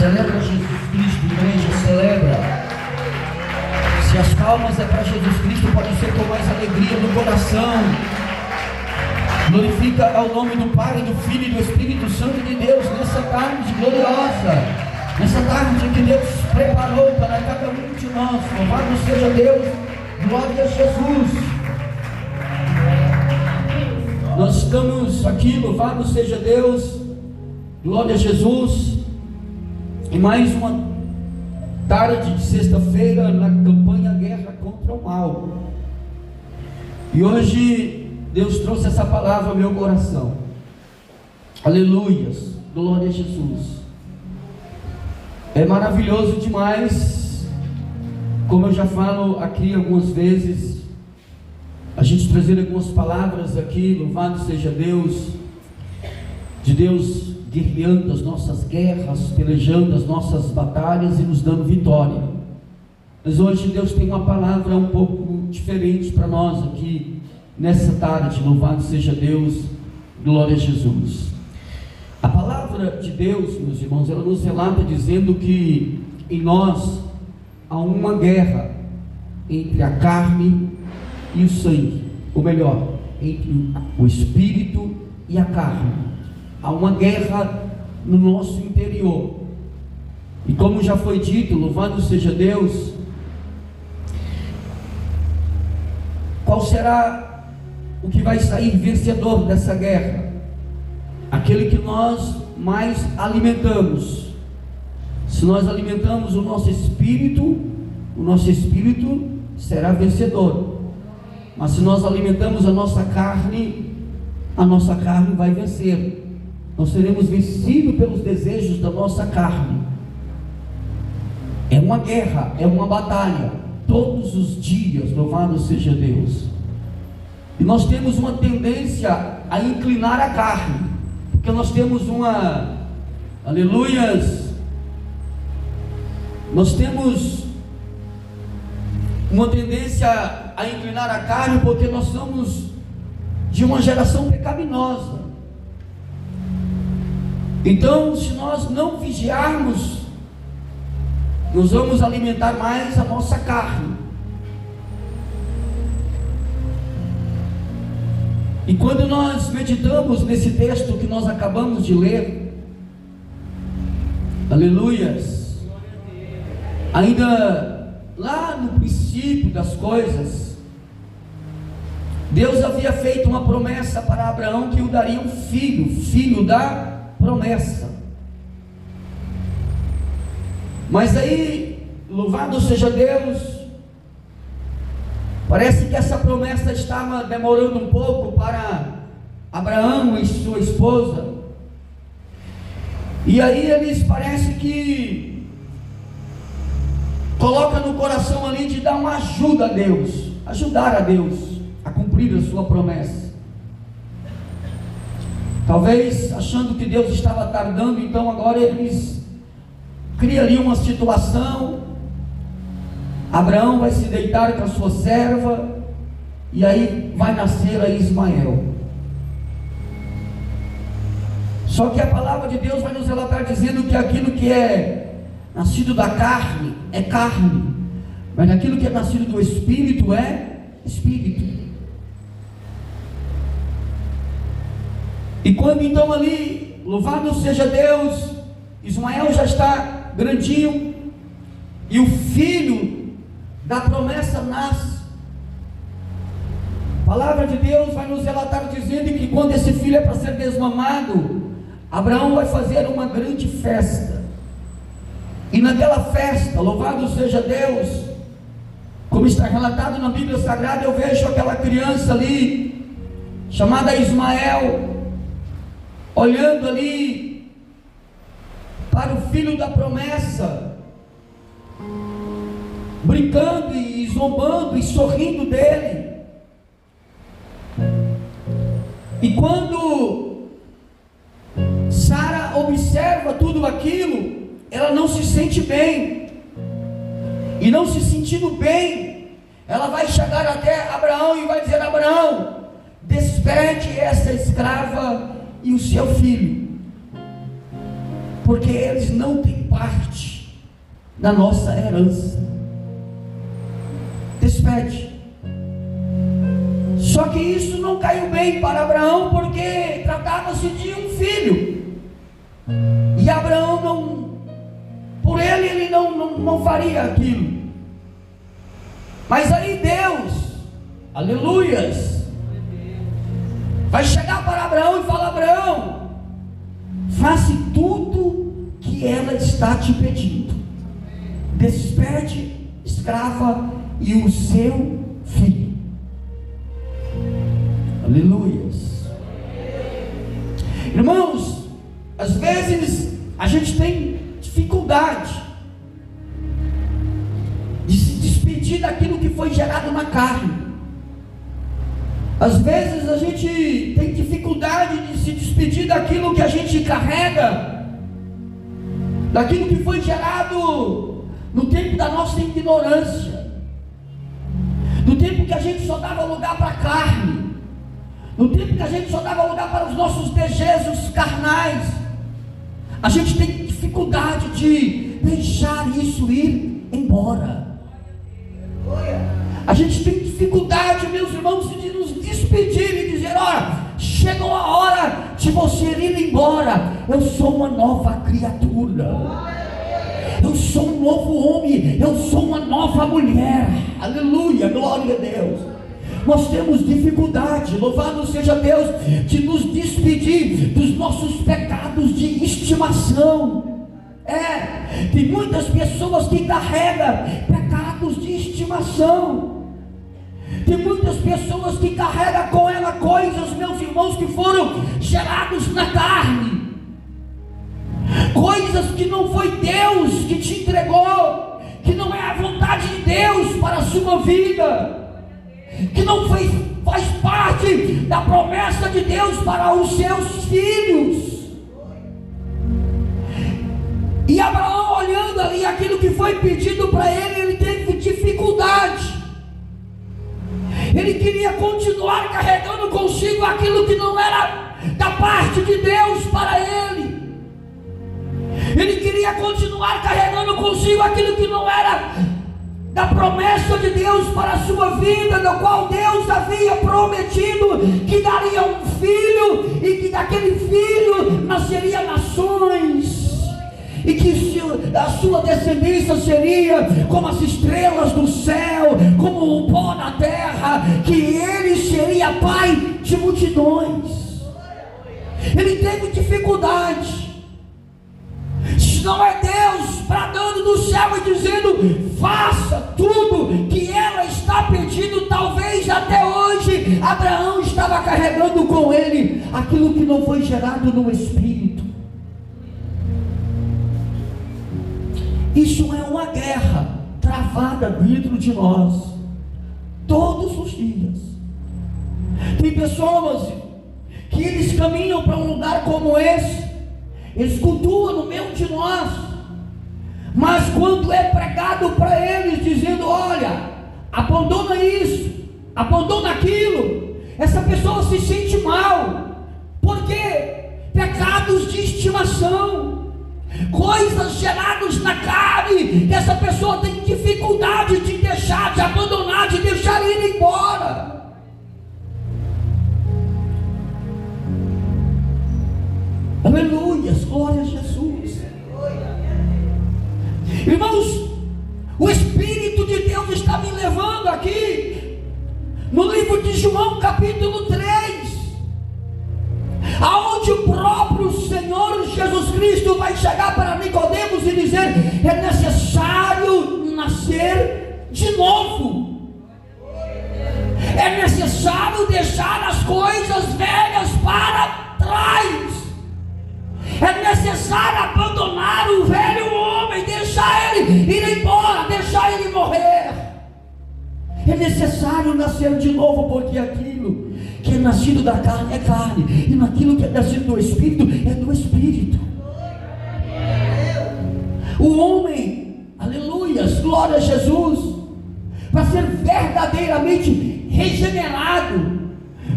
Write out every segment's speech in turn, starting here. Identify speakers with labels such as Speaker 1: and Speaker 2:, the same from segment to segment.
Speaker 1: Celebra Jesus Cristo, igreja, celebra. Se as palmas é para Jesus Cristo, pode ser com mais alegria no coração. Glorifica ao nome do Pai, do Filho e do Espírito Santo de Deus nessa tarde gloriosa, nessa tarde que Deus preparou para cada um de nós. Louvado seja Deus, glória a Jesus. Nós estamos aqui, louvado seja Deus, glória a Jesus, em mais uma tarde de sexta-feira na campanha Guerra contra o Mal. E hoje Deus trouxe essa palavra ao meu coração. Aleluias, glória a Jesus. É maravilhoso demais, como eu já falo aqui algumas vezes, a gente trazer algumas palavras aqui, louvado seja Deus, de Deus guerreando as nossas guerras, pelejando as nossas batalhas e nos dando vitória. Mas hoje Deus tem uma palavra um pouco diferente para nós aqui nessa tarde, louvado seja Deus, glória a Jesus. A palavra de Deus, meus irmãos, ela nos relata dizendo que em nós há uma guerra entre a carne e o sangue, ou melhor, entre o espírito e a carne. Há uma guerra no nosso interior. E como já foi dito, louvado seja Deus, qual será o que vai sair vencedor dessa guerra? Aquele que nós mais alimentamos. Se nós alimentamos o nosso espírito será vencedor. Mas se nós alimentamos a nossa carne vai vencer. Nós seremos vencidos pelos desejos da nossa carne. É uma guerra, é uma batalha, todos os dias, louvado seja Deus. E nós temos uma tendência a inclinar a carne, porque nós temos nós temos uma tendência a inclinar a carne, porque nós somos de uma geração pecaminosa. Então, se nós não vigiarmos, nós vamos alimentar mais a nossa carne. E quando nós meditamos nesse texto que nós acabamos de ler, aleluias, ainda lá no princípio das coisas, Deus havia feito uma promessa para Abraão que o daria um filho da promessa. Mas aí, louvado seja Deus, parece que essa promessa estava demorando um pouco para Abraão e sua esposa. E aí eles parece que colocam no coração ali de dar uma ajuda a Deus, ajudar a Deus a cumprir a sua promessa. Talvez achando que Deus estava tardando, então agora eles criam ali uma situação. Abraão vai se deitar com a sua serva, e aí vai nascer a Ismael. Só que a palavra de Deus vai nos relatar dizendo que aquilo que é nascido da carne é carne, mas aquilo que é nascido do Espírito é Espírito. E quando então ali, louvado seja Deus, Ismael já está grandinho, e o filho da promessa nasce. A palavra de Deus vai nos relatar dizendo que quando esse filho é para ser desmamado, Abraão vai fazer uma grande festa. E naquela festa, louvado seja Deus, como está relatado na Bíblia Sagrada, eu vejo aquela criança ali, chamada Ismael, olhando ali para o filho da promessa, brincando e zombando e sorrindo dele. E quando Sara observa tudo aquilo, ela não se sente bem, e não se sentindo bem, ela vai chegar até Abraão e vai dizer: Abraão, despede essa escrava e o seu filho, porque eles não têm parte da nossa herança. Despede. Só que isso não caiu bem para Abraão, porque tratava-se de um filho, e Abraão por ele não faria aquilo. Mas aí Deus, aleluias, vai chegar para Abraão e falar: Abraão, faça tudo que ela está te pedindo. Despede escrava e o seu filho. Aleluias. Irmãos, às vezes a gente tem dificuldade de se despedir daquilo que foi gerado na carne. Às vezes a gente tem dificuldade de se despedir daquilo que a gente carrega, daquilo que foi gerado no tempo da nossa ignorância, no tempo que a gente só dava lugar para a carne, no tempo que a gente só dava lugar para os nossos desejos carnais. A gente tem dificuldade de deixar isso ir embora. A gente tem dificuldade, meus irmãos, de nos despedir e dizer: olha, chegou a hora de você ir embora. Eu sou uma nova criatura, eu sou um novo homem, eu sou uma nova mulher. Aleluia, glória a Deus. Nós temos dificuldade, louvado seja Deus, de nos despedir dos nossos pecados de estimação. Tem muitas pessoas que carregam pecados de estimação. Tem muitas pessoas que carregam com ela coisas, meus irmãos, que foram gerados na carne, coisas que não foi Deus que te entregou, que não é a vontade de Deus para a sua vida, que não faz parte da promessa de Deus para os seus filhos. E Abraão, olhando ali aquilo que foi pedido para ele, ele teve dificuldade. Ele queria continuar carregando consigo aquilo que não era da parte de Deus para ele. Ele queria continuar carregando consigo aquilo que não era da promessa de Deus para a sua vida, no qual Deus havia prometido que daria um filho, e que daquele filho nasceria nações, e que a sua descendência seria como as estrelas do céu, como o pó da terra, que ele seria pai de multidões. Ele teve dificuldade. Se não é Deus bradando do céu e dizendo: faça tudo que ela está pedindo, talvez até hoje Abraão estava carregando com ele aquilo que não foi gerado no Espírito. Isso é uma guerra travada dentro de nós todos os dias. Tem pessoas que eles caminham para um lugar como esse, eles cultuam no meio de nós, mas quando é pregado para eles dizendo: olha, abandona isso, abandona aquilo, essa pessoa se sente mal. Por quê? Pecados de estimação, coisas geradas na carne, que essa pessoa tem dificuldade de deixar, de abandonar, de deixar ir embora. Aleluias, glória a Jesus. Irmãos, o Espírito de Deus está me levando aqui no livro de João capítulo 3, aonde o próprio Senhor Jesus Cristo vai chegar para Nicodemos e dizer: é necessário nascer de novo, é necessário deixar as coisas velhas para trás, é necessário abandonar o velho homem, deixar ele ir embora, deixar ele morrer. É necessário nascer de novo, porque aquilo que é nascido da carne é carne, e naquilo que é nascido do Espírito é do Espírito. O homem, aleluias, glória a Jesus, para ser verdadeiramente regenerado,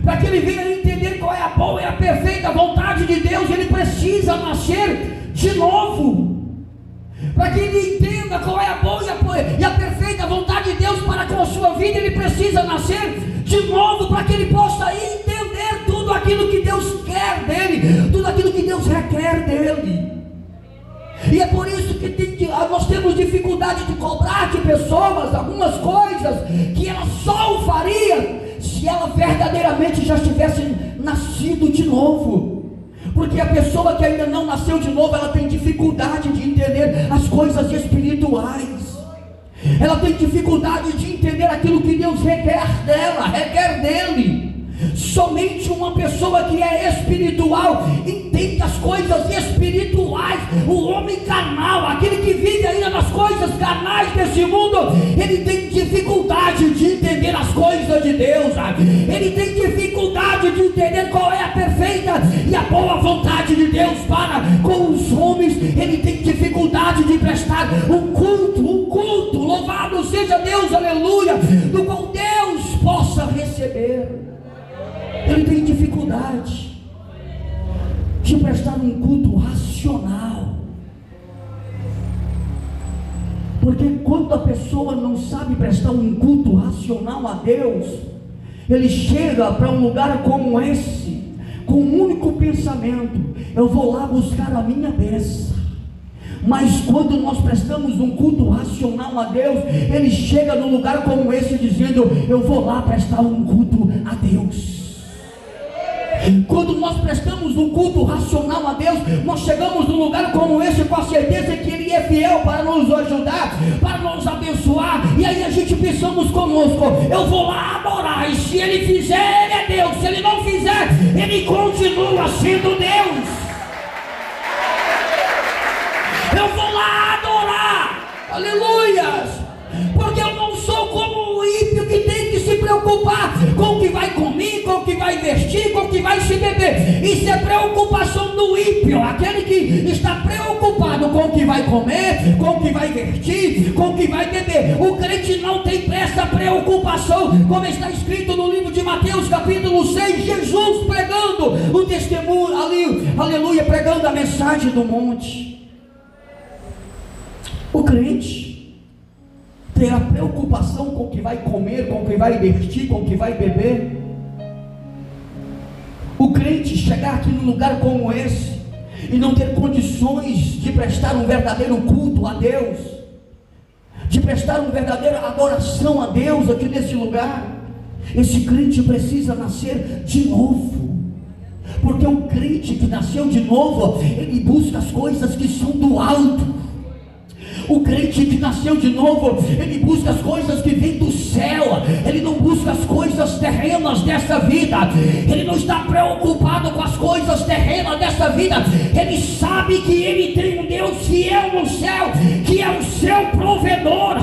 Speaker 1: para que ele venha entender qual é a boa e a perfeita vontade de Deus, ele precisa nascer de novo, para que ele entenda qual é precisa nascer de novo para que ele possa entender tudo aquilo que Deus quer dele, tudo aquilo que Deus requer dele. E é por isso que nós temos dificuldade de cobrar de pessoas algumas coisas que ela só o faria se ela verdadeiramente já tivesse nascido de novo. Porque a pessoa que ainda não nasceu de novo, ela tem dificuldade de entender as coisas espirituais. Ela tem dificuldade de entender aquilo que Deus requer dela, requer dele. Somente uma pessoa que é espiritual entende as coisas espirituais. O homem carnal, aquele que vive ainda nas coisas carnais desse mundo, ele tem dificuldade de entender as coisas de Deus. Ele tem dificuldade de entender qual é a perfeita e a boa vontade de Deus para com os homens. Ele tem dificuldade de prestar um culto, louvado seja Deus, aleluia, do qual Deus possa receber. Ele tem dificuldade de prestar um culto racional. Porque quando a pessoa não sabe prestar um culto racional a Deus, ele chega para um lugar como esse, com um único pensamento: eu vou lá buscar a minha bênção. Mas quando nós prestamos um culto racional a Deus, ele chega num lugar como esse dizendo: eu vou lá prestar um culto a Deus. Quando nós prestamos um culto racional a Deus, nós chegamos num lugar como esse com a certeza que Ele é fiel para nos ajudar, para nos abençoar. E aí a gente pensamos conosco: eu vou lá adorar, e se Ele fizer, Ele é Deus, se Ele não fizer, Ele continua sendo Deus. Eu vou lá adorar, aleluias, porque eu não sou como o ímpio que tem que se preocupar com o que vai comer, com o que vai vestir, com o que vai se beber. Isso é preocupação do ímpio, aquele que está preocupado com o que vai comer, com o que vai vestir, com o que vai beber. O crente não tem essa preocupação, como está escrito no livro de Mateus capítulo 6, Jesus pregando o testemunho ali, aleluia, pregando a mensagem do monte. O crente ter a preocupação com o que vai comer, com o que vai vestir, com o que vai beber. O crente chegar aqui num lugar como esse e não ter condições de prestar um verdadeiro culto a Deus, de prestar uma verdadeira adoração a Deus aqui nesse lugar, esse crente precisa nascer de novo. Porque o crente que nasceu de novo, ele busca as coisas que são do alto. O crente que nasceu de novo, ele busca as coisas que vêm do céu. Ele não busca as coisas terrenas dessa vida. Ele não está preocupado com as coisas terrenas dessa vida. Ele sabe que ele tem um Deus fiel no céu, que é o seu provedor,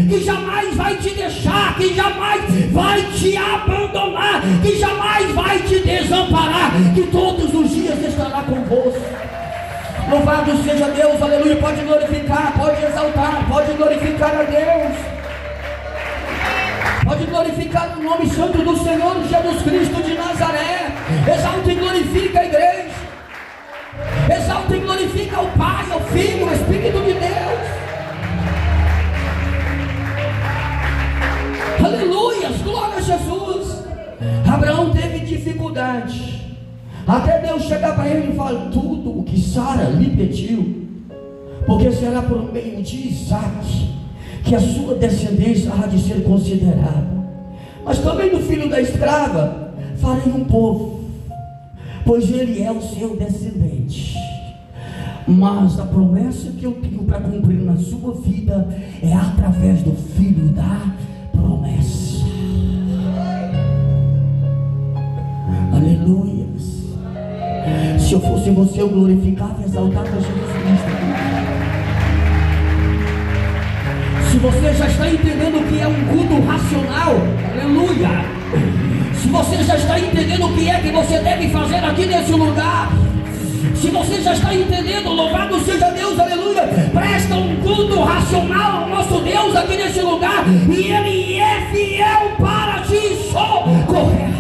Speaker 1: que jamais vai te deixar, que jamais vai te abandonar, que jamais vai te desamparar, que todos os dias estará convosco. Louvado seja Deus, aleluia. Pode glorificar, pode exaltar, pode glorificar a Deus, pode glorificar o nome santo do Senhor Jesus Cristo de Nazaré. Exalta e glorifica a igreja, exalta e glorifica o Pai, o Filho, o Espírito de Deus. Aleluia, glória a Jesus. Abraão teve dificuldade, até Deus chegar para ele e falar: tudo o que Sara lhe pediu, porque será por meio de Isaac que a sua descendência há de ser considerada. Mas também do filho da escrava farei um povo, pois ele é o seu descendente. Mas a promessa que eu tenho para cumprir na sua vida é através do filho da promessa. Aleluia. Se eu fosse você, eu glorificava e exaltava Jesus Cristo. Se você já está entendendo o que é um culto racional, aleluia. Se você já está entendendo o que é que você deve fazer aqui nesse lugar, se você já está entendendo, louvado seja Deus, aleluia, presta um culto racional ao nosso Deus aqui nesse lugar, e Ele é fiel para te socorrer.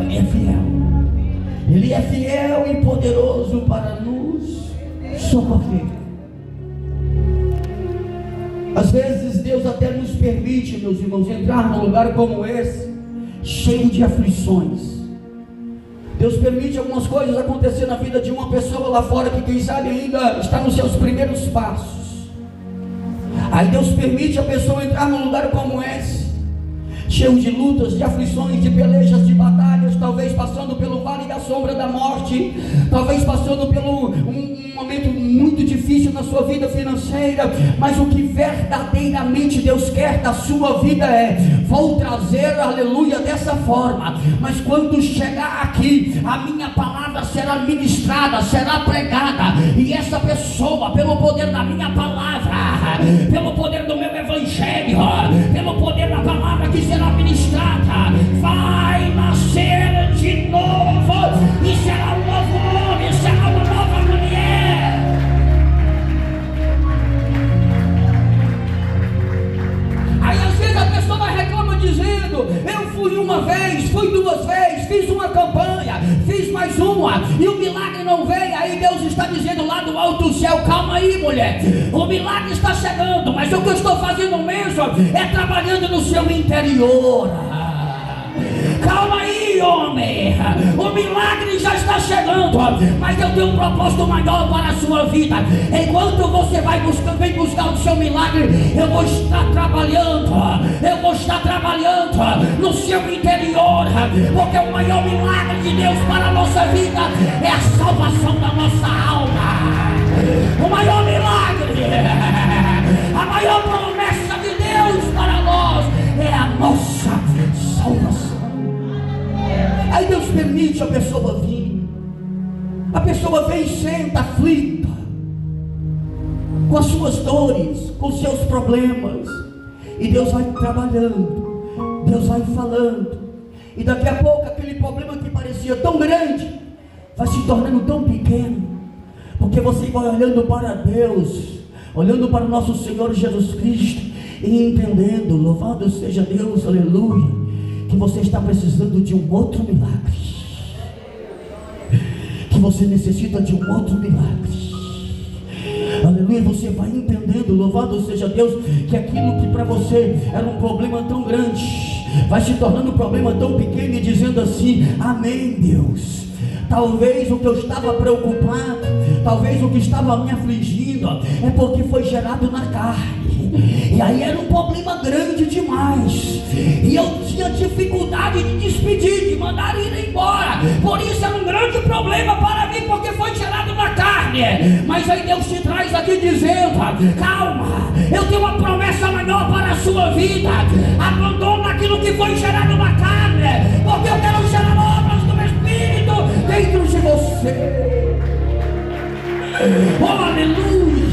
Speaker 1: Ele é fiel. Ele é fiel e poderoso para nos socorrer. Às vezes Deus até nos permite, meus irmãos, entrar num lugar como esse, cheio de aflições. Deus permite algumas coisas acontecer na vida de uma pessoa lá fora que quem sabe ainda está nos seus primeiros passos. Aí Deus permite a pessoa entrar num lugar como esse, cheio de lutas, de aflições, de pelejas, de batalhas, talvez passando pelo vale da sombra da morte, talvez passando pelo um momento muito difícil na sua vida financeira, mas o que verdadeiramente Deus quer da sua vida é: vou trazer, aleluia, dessa forma, mas quando chegar aqui, a minha palavra será ministrada, será pregada, e essa pessoa, pelo poder da minha palavra, pelo poder do meu evangelho, pelo poder da palavra que será ministrada, vai nascer de novo, e será um novo homem, será uma nova mulher. Aí às vezes a pessoa reclama dizendo: eu fui uma vez, fui duas vezes, fiz uma campanha, fiz mais uma, e o milagre não veio. Aí Deus está dizendo lá do alto do céu: calma aí, mulher, o milagre está chegando, mas o que eu estou fazendo mesmo é trabalhando no seu interior. Calma aí, homem, o milagre já está chegando, mas eu tenho um propósito maior para a sua vida. Enquanto você vem buscar o seu milagre, eu vou estar trabalhando no seu interior, porque o maior milagre de Deus para a nossa vida é a salvação da nossa alma. O maior milagre, a maior promessa de Deus para nós é a nossa salvação. Aí Deus permite a pessoa vir. A pessoa vem e senta aflita, com as suas dores, com os seus problemas, e Deus vai trabalhando, Deus vai falando, e daqui a pouco aquele problema que parecia tão grande vai se tornando tão pequeno, porque você vai olhando para Deus, olhando para o nosso Senhor Jesus Cristo, e entendendo, louvado seja Deus, aleluia, que você está precisando de um outro milagre, que você necessita de um outro milagre, aleluia. Você vai entendendo, louvado seja Deus, que aquilo que para você era um problema tão grande, vai se tornando um problema tão pequeno, e dizendo assim: amém, Deus. Talvez o que eu estava preocupado, talvez o que estava me afligindo, é porque foi gerado na carne, e aí era um problema grande demais, e eu tinha dificuldade de despedir, de mandar ir embora, por isso era um grande problema para mim, porque foi gerado na carne. Mas aí Deus te traz aqui dizendo: calma, eu tenho uma promessa maior para a sua vida. Abandona aquilo que foi gerado na carne, porque eu quero gerar obras do Espírito dentro de você. Oh, aleluia.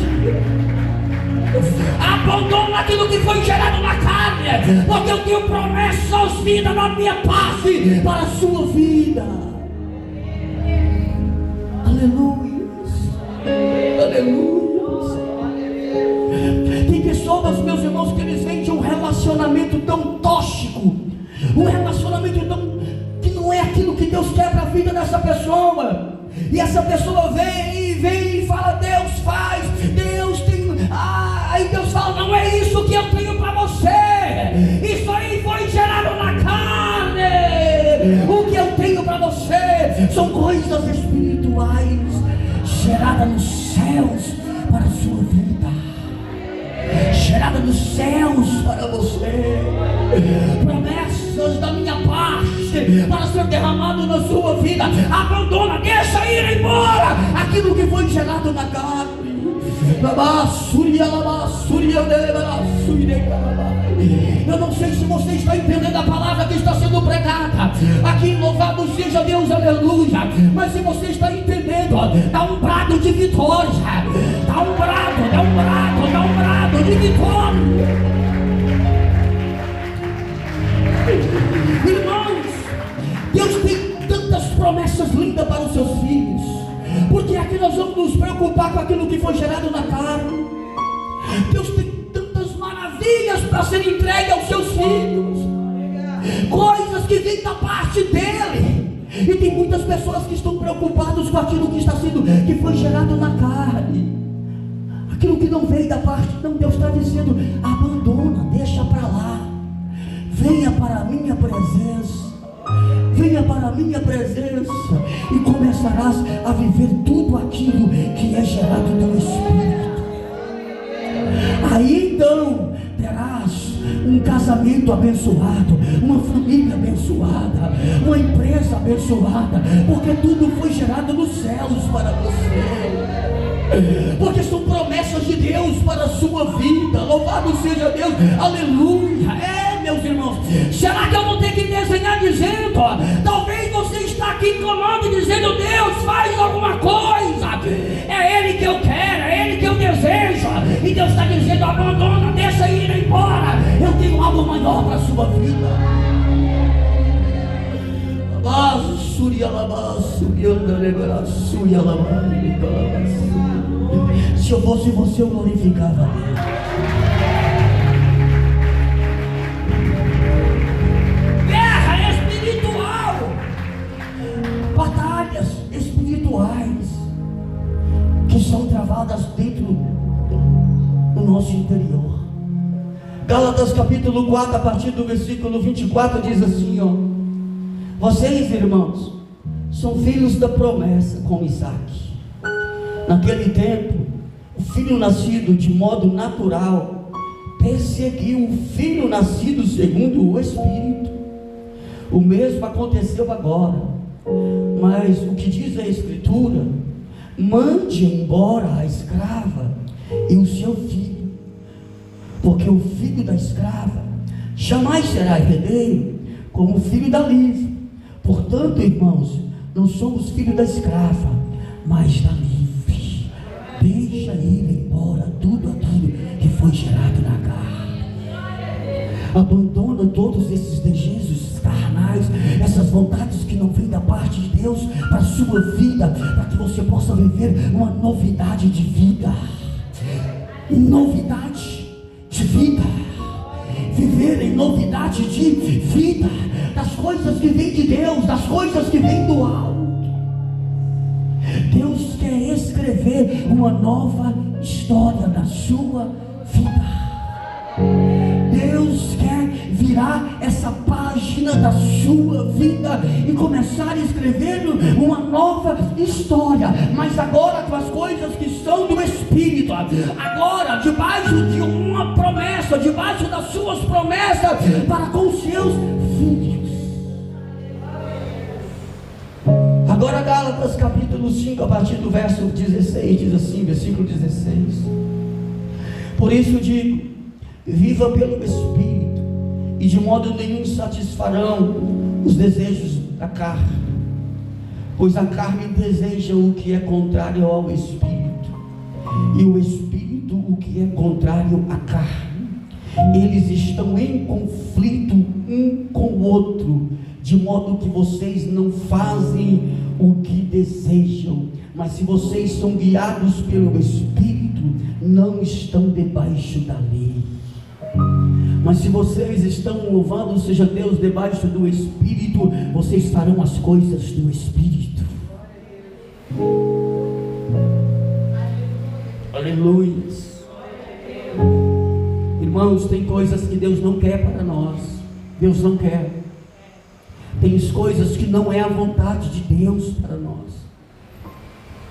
Speaker 1: Abandona aquilo que foi gerado na carne, porque eu tenho promessas, vida, na minha parte para a sua vida. Aleluia, aleluia. Tem pessoas, meus irmãos, que eles vêm de um relacionamento tão tóxico, um relacionamento tão que não é aquilo que Deus quer para a vida dessa pessoa, e essa pessoa vem e fala: Deus faz, Deus tem. Aí Deus fala: não é isso que eu tenho para você, isso aí foi gerado na carne. O que eu tenho para você são coisas espirituais geradas nos céus para a sua vida, gerada nos céus para você, promessas da minha parte para ser derramado na sua vida. Abandona, deixa ir embora aquilo que foi gerado na carne. Eu não sei se você está entendendo a palavra que está sendo pregada aqui, louvado seja Deus, aleluia. Mas se você está entendendo, dá um brado de vitória, dá um brado de vitória. Irmãos, Deus tem tantas promessas lindas para os seus filhos, porque aqui nós vamos nos preocupar com aquilo que foi gerado na carne. Deus tem tantas maravilhas para ser entregue aos seus filhos, coisas que vêm da parte dele. E tem muitas pessoas que estão preocupadas com aquilo que foi gerado na carne, aquilo que não veio da parte. Não, Deus está dizendo: abandona, deixa para
Speaker 2: lá. Venha para a minha presença. Venha para a minha presença e começarás a viver tudo aquilo que é gerado do Espírito. Aí então terás um casamento abençoado, uma família abençoada, uma empresa abençoada, porque tudo foi gerado nos céus para você, porque são promessas de Deus para a sua vida. Louvado seja Deus, aleluia. Meus irmãos, será que eu vou ter que desenhar dizendo, talvez você está aqui clamando e dizendo: Deus, faz alguma coisa, é Ele que eu quero, é Ele que eu desejo, e Deus está dizendo: abandona, deixa ir embora, eu tenho algo maior para a sua vida. Se eu fosse você, eu glorificava a Deus. Batalhas espirituais que são travadas dentro do nosso interior. Gálatas capítulo 4, a partir do versículo 24, diz assim: vocês, irmãos, são filhos da promessa, como Isaque. Naquele tempo, o filho nascido de modo natural perseguiu o filho nascido segundo o Espírito. O mesmo aconteceu agora. Mas o que diz a Escritura: mande embora a escrava e o seu filho, porque o filho da escrava jamais será herdeiro como o filho da livre. Portanto, irmãos, não somos filhos da escrava, mas da livre. Deixa ir embora tudo aquilo que foi gerado na carne. Abandona todos esses desejos carnais, essas vontades que não vêm da parte de Deus para a sua vida, para que você possa viver uma novidade de vida. Novidade de vida. Viver em novidade de vida, das coisas que vêm de Deus, das coisas que vêm do alto. Deus quer escrever uma nova história na sua vida. Deus quer virar essa página da sua vida e começar a escrever uma nova história, mas agora com as coisas que são do Espírito, agora debaixo de uma promessa, debaixo das suas promessas para com os seus filhos. Agora Gálatas capítulo 5, a partir do verso 16, diz assim, versículo 16: por isso digo, viva pelo Espírito, e de modo nenhum satisfarão os desejos da carne, pois a carne deseja o que é contrário ao Espírito, e o Espírito o que é contrário à carne. Eles estão em conflito um com o outro, de modo que vocês não fazem o que desejam. Mas se vocês são guiados pelo Espírito, não estão debaixo da lei. Mas se vocês estão louvando seja Deus debaixo do Espírito, vocês farão as coisas do Espírito. Aleluia. Irmãos, tem coisas que Deus não quer para nós. Deus não quer. Tem coisas que não é a vontade de Deus para nós.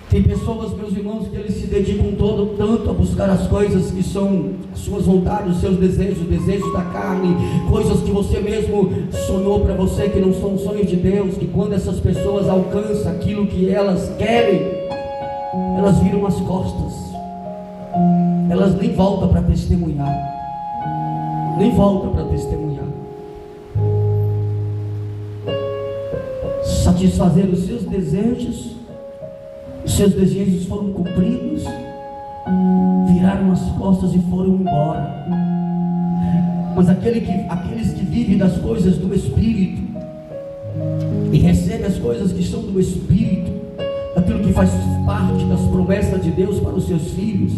Speaker 2: Tem pessoas, meus irmãos, que eles se dedicam tanto a buscar as coisas que são as suas vontades, os seus desejos, desejos da carne, coisas que você mesmo sonhou para você, que não são sonhos de Deus, que quando essas pessoas alcançam aquilo que elas querem, elas viram as costas, elas nem voltam para testemunhar, satisfazer os seus desejos. Os seus desejos foram cumpridos, viraram as costas e foram embora. Mas aqueles que vivem das coisas do Espírito e recebem as coisas que são do Espírito, aquilo que faz parte das promessas de Deus para os seus filhos,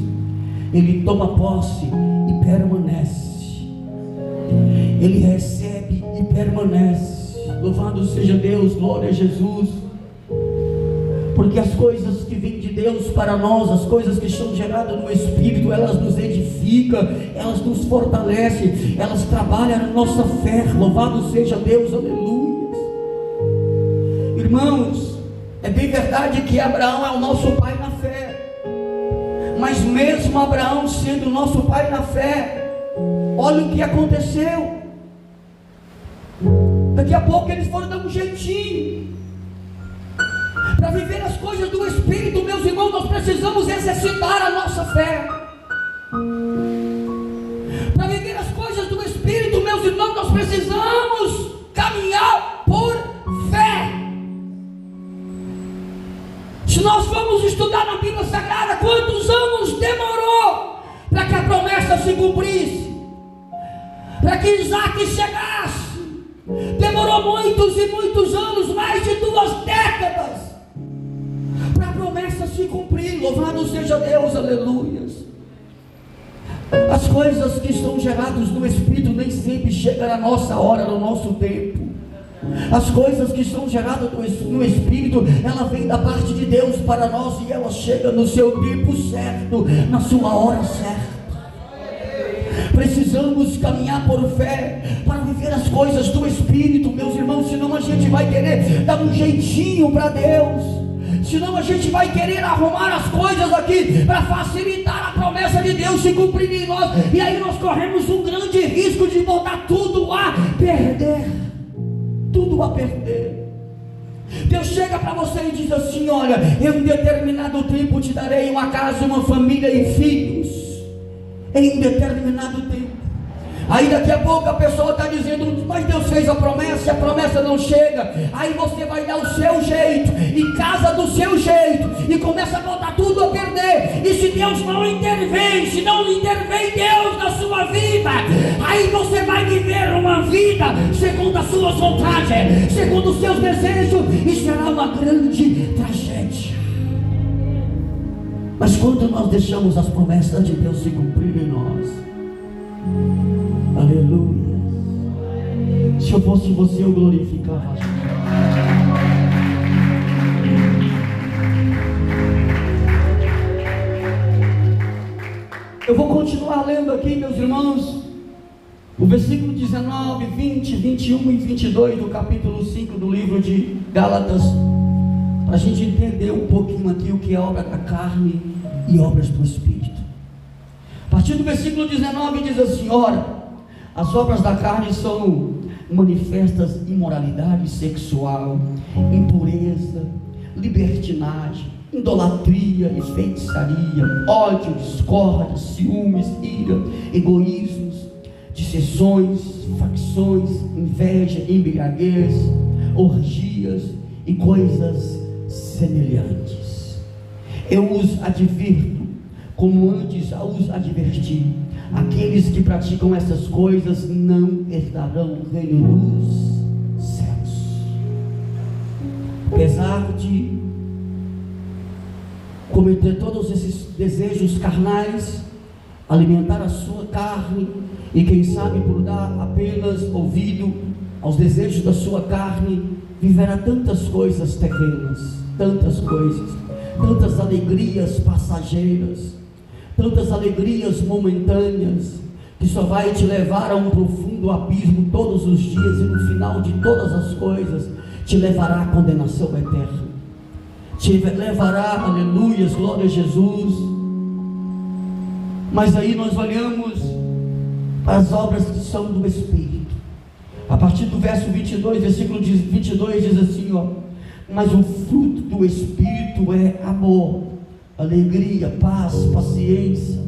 Speaker 2: ele toma posse e permanece. Ele recebe e permanece. Louvado seja Deus, glória a Jesus. Porque as coisas que vêm de Deus para nós, as coisas que são geradas no Espírito, elas nos edificam, elas nos fortalecem, elas trabalham na nossa fé. Louvado seja Deus, aleluia. Irmãos, é bem verdade que Abraão é o nosso pai na fé, mas mesmo Abraão sendo nosso pai na fé, olha o que aconteceu. Daqui a pouco eles foram dar um jeitinho. Para viver as coisas do Espírito, meus irmãos, nós precisamos exercitar a nossa fé. Para viver as coisas do Espírito, meus irmãos, nós precisamos caminhar por fé. Se nós formos estudar na Bíblia Sagrada, quantos anos demorou para que a promessa se cumprisse? Para que Isaac chegasse? Demorou muitos e muitos anos, mais de 2 décadas, para a promessa se cumprir. Louvado seja Deus, aleluia. As coisas que estão geradas no Espírito nem sempre chegam na nossa hora, no nosso tempo. As coisas que são geradas no Espírito, ela vem da parte de Deus para nós, e ela chega no seu tempo certo, na sua hora certa. Precisamos caminhar por fé para viver as coisas do Espírito, meus irmãos. Senão a gente vai querer dar um jeitinho para Deus, senão a gente vai querer arrumar as coisas aqui para facilitar a promessa de Deus se cumprir em nós, e aí nós corremos um grande risco de botar tudo a perder. Tudo a perder. Deus chega para você e diz assim: olha, em um determinado tempo te darei uma casa, uma família e filhos. Em um determinado tempo. Aí daqui a pouco a pessoa está dizendo: mas Deus fez a promessa e a promessa não chega. Aí você vai dar o seu jeito e casa do seu jeito e começa a botar tudo a perder. E se Deus não intervém, se não intervém Deus na sua vida, aí você vai viver uma vida segundo as suas vontades, segundo os seus desejos, e será uma grande tragédia. Mas quando nós deixamos as promessas de Deus se cumprir em nós, aleluia. Se eu fosse você, eu glorificava a Jesus. Eu vou continuar lendo aqui, meus irmãos, o versículo 19, 20, 21 e 22 do capítulo 5 do livro de Gálatas, para a gente entender um pouquinho aqui o que é obra da carne e obras do Espírito. A partir do versículo 19 diz assim: ora, as obras da carne são manifestas: imoralidade sexual, impureza, libertinagem, idolatria e feitiçaria, ódio, discórdia, ciúmes, ira, egoísmos, dissensões, facções, inveja, embriaguez, orgias e coisas semelhantes. Eu os advirto, como antes já os adverti: aqueles que praticam essas coisas não herdarão o reino dos céus. Apesar de cometer todos esses desejos carnais, alimentar a sua carne, e quem sabe por dar apenas ouvido aos desejos da sua carne, viverá tantas coisas terrenas, tantas coisas, tantas alegrias passageiras, tantas alegrias momentâneas, que só vai te levar a um profundo abismo todos os dias, e no final de todas as coisas te levará à condenação eterna, te levará, aleluias, glória a Jesus. Mas aí nós olhamos as obras que são do Espírito. A partir do verso 22, versículo 22 diz assim, ó: mas o fruto do Espírito é amor, alegria, paz, paciência,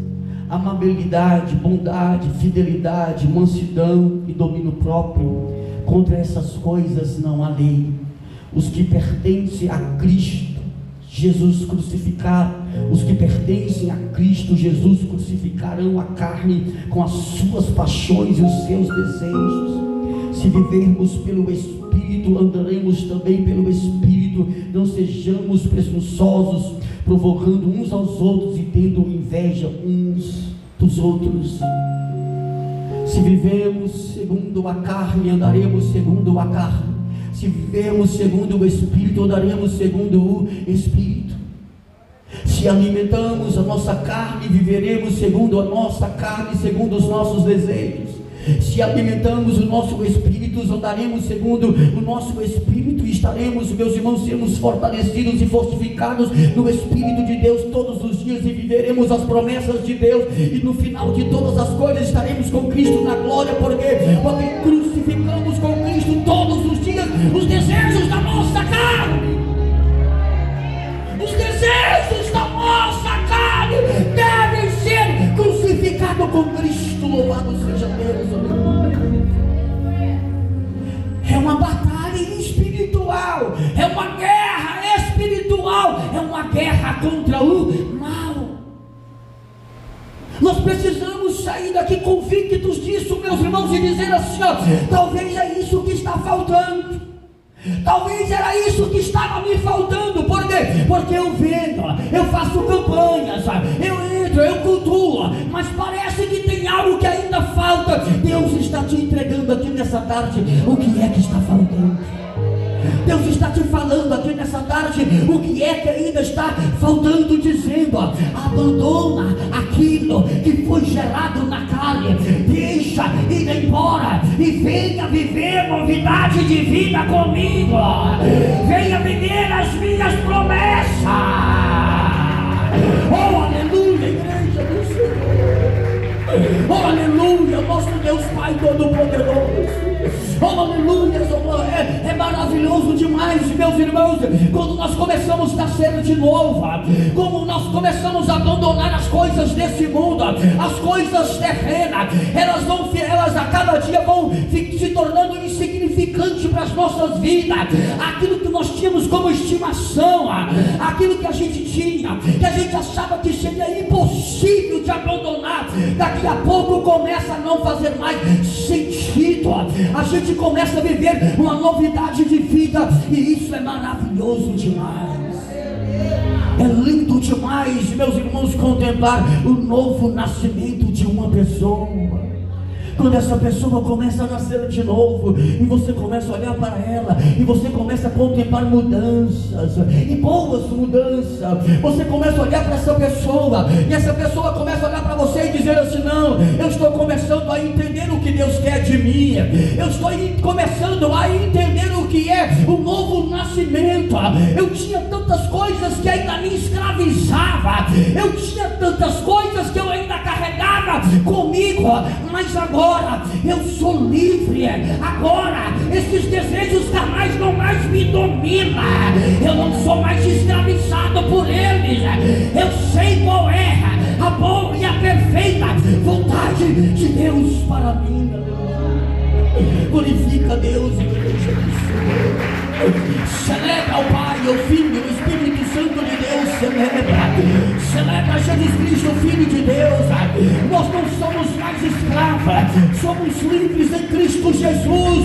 Speaker 2: amabilidade, bondade, fidelidade, mansidão e domínio próprio. Contra essas coisas não há lei. Os que pertencem a Cristo Jesus crucificado, os que pertencem a Cristo Jesus crucificarão a carne com as suas paixões e os seus desejos. Se vivermos pelo Espírito, andaremos também pelo Espírito. Não sejamos presunçosos, provocando uns aos outros e tendo inveja uns dos outros. Se vivemos segundo a carne, andaremos segundo a carne. Se vivermos segundo o Espírito, andaremos segundo o Espírito. Se alimentamos a nossa carne, viveremos segundo a nossa carne, segundo os nossos desejos. Se alimentamos o nosso Espírito, andaremos segundo o nosso Espírito e estaremos, meus irmãos, sermos fortalecidos e fortificados no Espírito de Deus todos os dias e viveremos as promessas de Deus, e no final de todas as coisas estaremos com Cristo na glória, porque crucificamos com Cristo todos os dias os desejos da nossa carne. Os desejos da nossa carne devem ser crucificados com Cristo. Louvado seja Deus, aleluia. É uma batalha espiritual, é uma guerra espiritual, é uma guerra contra o mal. Nós precisamos sair daqui convictos disso, meus irmãos, e dizer assim, ó, talvez é isso que está faltando. Talvez era isso que estava me faltando. Por quê? Porque eu vendo, eu faço campanhas, eu entro, eu cultuo, mas parece que tem algo que ainda falta. Deus está te entregando aqui nessa tarde o que é que está faltando. Deus está te falando aqui nessa tarde o que é que ainda está faltando, dizendo, abandona aquilo que foi gerado na carne, deixa ir embora e venha viver novidade de vida comigo, venha viver as minhas promessas. Oh, aleluia, igreja do Senhor. Oh, aleluia, nosso Deus Pai Todo-Poderoso. Oh, aleluia, é maravilhoso demais, meus irmãos, quando nós começamos a nascer de novo, como nós começamos a abandonar as coisas desse mundo, as coisas terrenas, elas a cada dia vão se tornando insignificantes para as nossas vidas. Aquilo que nós tínhamos como estimação, aquilo que a gente tinha, que a gente achava que seria impossível de abandonar, daqui a pouco começa a não fazer mais sentido. A gente começa a viver uma novidade de vida, e isso é maravilhoso demais. É lindo demais, meus irmãos, contemplar o novo nascimento de uma pessoa. Quando essa pessoa começa a nascer de novo, e você começa a olhar para ela, e você começa a contemplar mudanças, e boas mudanças. Você começa a olhar para essa pessoa, e essa pessoa começa a olhar para você e dizer assim, não, eu estou começando a entender o que Deus quer de mim. Eu estou começando a entender o que é o novo nascimento. Eu tinha tantas coisas que ainda me escravizava, eu tinha tantas coisas que eu ainda carregava comigo, mas agora eu sou livre. Agora esses desejos carnais não mais me dominam, eu não sou mais escravizado por eles. Eu sei qual é a boa e a perfeita vontade de Deus para mim. Glorifica Deus, igreja do Senhor. Celebra o Pai, o Filho, o Espírito Santo de Deus. Celebra Jesus Cristo, o Filho de Deus. Nós não somos mais escravos, somos livres em Cristo Jesus.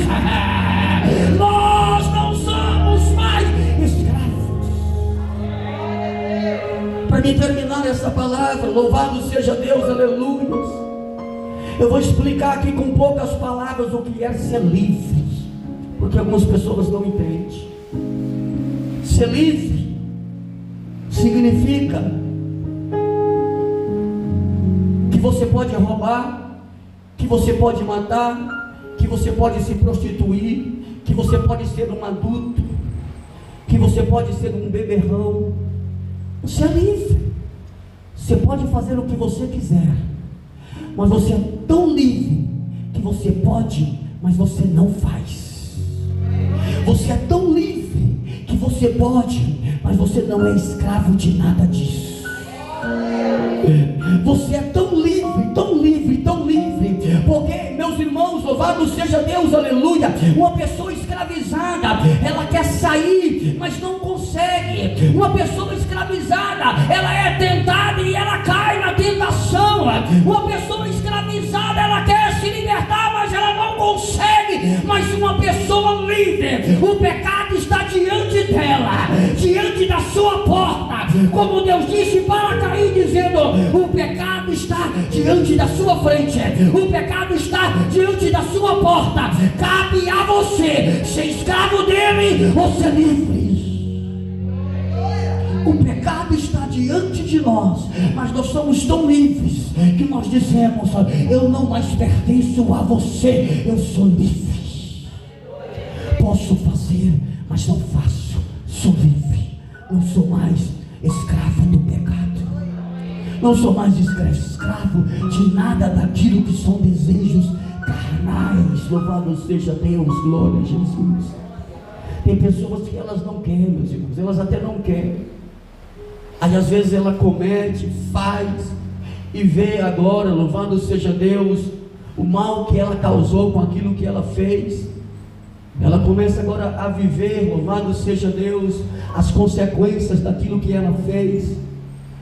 Speaker 2: Nós não somos mais escravos. Para mim terminar essa palavra, louvado seja Deus, aleluia, eu vou explicar aqui com poucas palavras o que é ser livre, porque algumas pessoas não entendem. Ser livre significa que você pode roubar, que você pode matar, que você pode se prostituir, que você pode ser um adulto, que você pode ser um beberrão. Você é livre, você pode fazer o que você quiser, mas você é tão livre que você pode, mas você não faz. Você é tão livre que você pode, mas você não é escravo de nada disso. Você é tão livre, tão livre, tão livre, porque, meus irmãos, louvado seja Deus, aleluia, uma pessoa escravizada, ela quer sair, mas não consegue. Uma pessoa escravizada, ela é tentada e ela cai na tentação. Uma pessoa escravizada, ela quer se libertar, mas ela não consegue. Mas uma pessoa livre, o pecado está diante dela, diante da sua porta, como Deus disse para Caim, dizendo: o pecado está diante da sua frente, o pecado está diante da sua porta. Cabe a você ser escravo dele ou ser livre. O pecado está diante de nós, mas nós somos tão livres que nós dizemos: eu não mais pertenço a você, eu sou livre. Posso fazer, mas não faço. Sou livre, não sou mais escravo do pecado, não sou mais escravo de nada daquilo que são desejos carnais. Louvado seja Deus, glória a Jesus. Tem pessoas que elas não querem, meus irmãos, elas até não querem. Aí às vezes ela comete, faz e vê agora, louvado seja Deus, o mal que ela causou com aquilo que ela fez. Ela começa agora a viver, louvado seja Deus, as consequências daquilo que ela fez.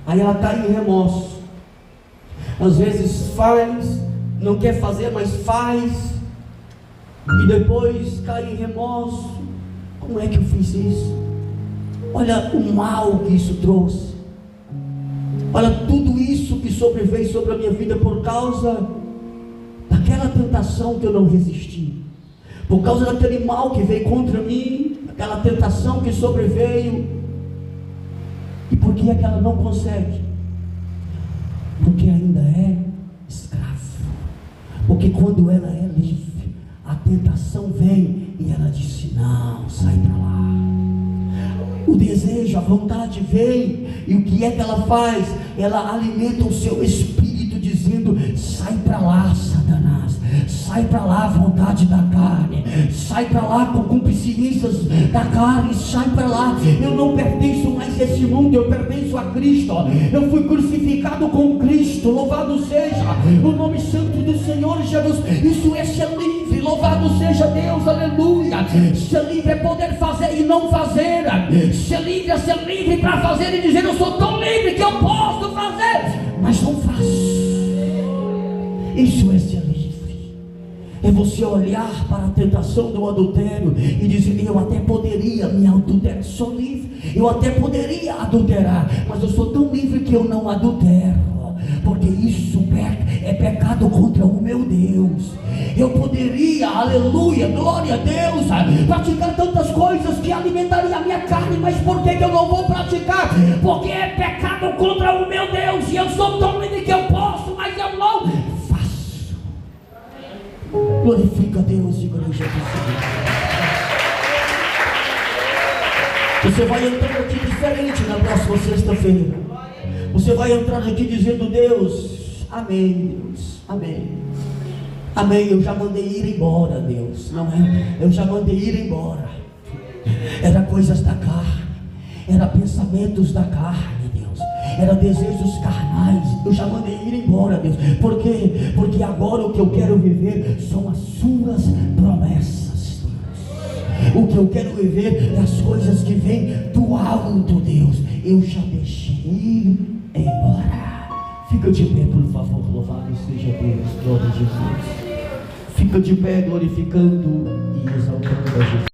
Speaker 2: Aí ela cai em remorso. Às vezes faz, não quer fazer, mas faz, e depois cai em remorso. Como é que eu fiz isso? Olha o mal que isso trouxe. Olha tudo isso que sobreveio sobre a minha vida por causa daquela tentação que eu não resisti, por causa daquele mal que veio contra mim, aquela tentação que sobreveio. E por que é que ela não consegue? Porque ainda é escravo. Porque quando ela é livre, a tentação vem e ela diz: não, sai para lá. O desejo, a vontade vem, e o que é que ela faz? Ela alimenta o seu espírito dizendo: sai para lá, Satanás, sai para lá, vontade da carne, sai para lá com concupiscências da carne, sai para lá. Eu não pertenço mais a esse mundo, eu pertenço a Cristo. Eu fui crucificado com Cristo, louvado seja o nome santo do Senhor Jesus. Isso é ser livre, louvado seja Deus, aleluia. Ser livre é poder fazer e não fazer. Ser livre é ser livre para fazer e dizer: eu sou tão livre que eu posso fazer, mas não faço. Isso é ser livre. É você olhar para a tentação do adultério e dizer: eu até poderia me adulterar, sou livre, eu até poderia adulterar, mas eu sou tão livre que eu não adultero, porque isso é pecado contra o meu Deus. Eu poderia, aleluia, glória a Deus, praticar tantas coisas que alimentariam a minha carne, mas por que eu não vou praticar? Porque é pecado contra o meu Deus, e eu sou tão livre que eu posso, mas eu não faço. Glorifica a Deus, igreja do Senhor. Você vai entrar aqui diferente na próxima sexta-feira. Você vai entrar aqui dizendo: Deus, amém, Deus, amém. Amém, eu já mandei ir embora, Deus, não é? Eu já mandei ir embora. Era coisas da carne, era pensamentos da carne, Deus, era desejos carnais. Eu já mandei ir embora, Deus. Por quê? Porque agora o que eu quero viver são as suas promessas, Deus. O que eu quero viver é as coisas que vêm do alto, Deus. Eu já deixei ir embora. Fica de pé, por favor, louvado seja Deus, glória a Jesus. Fica de pé glorificando e exaltando a Jesus.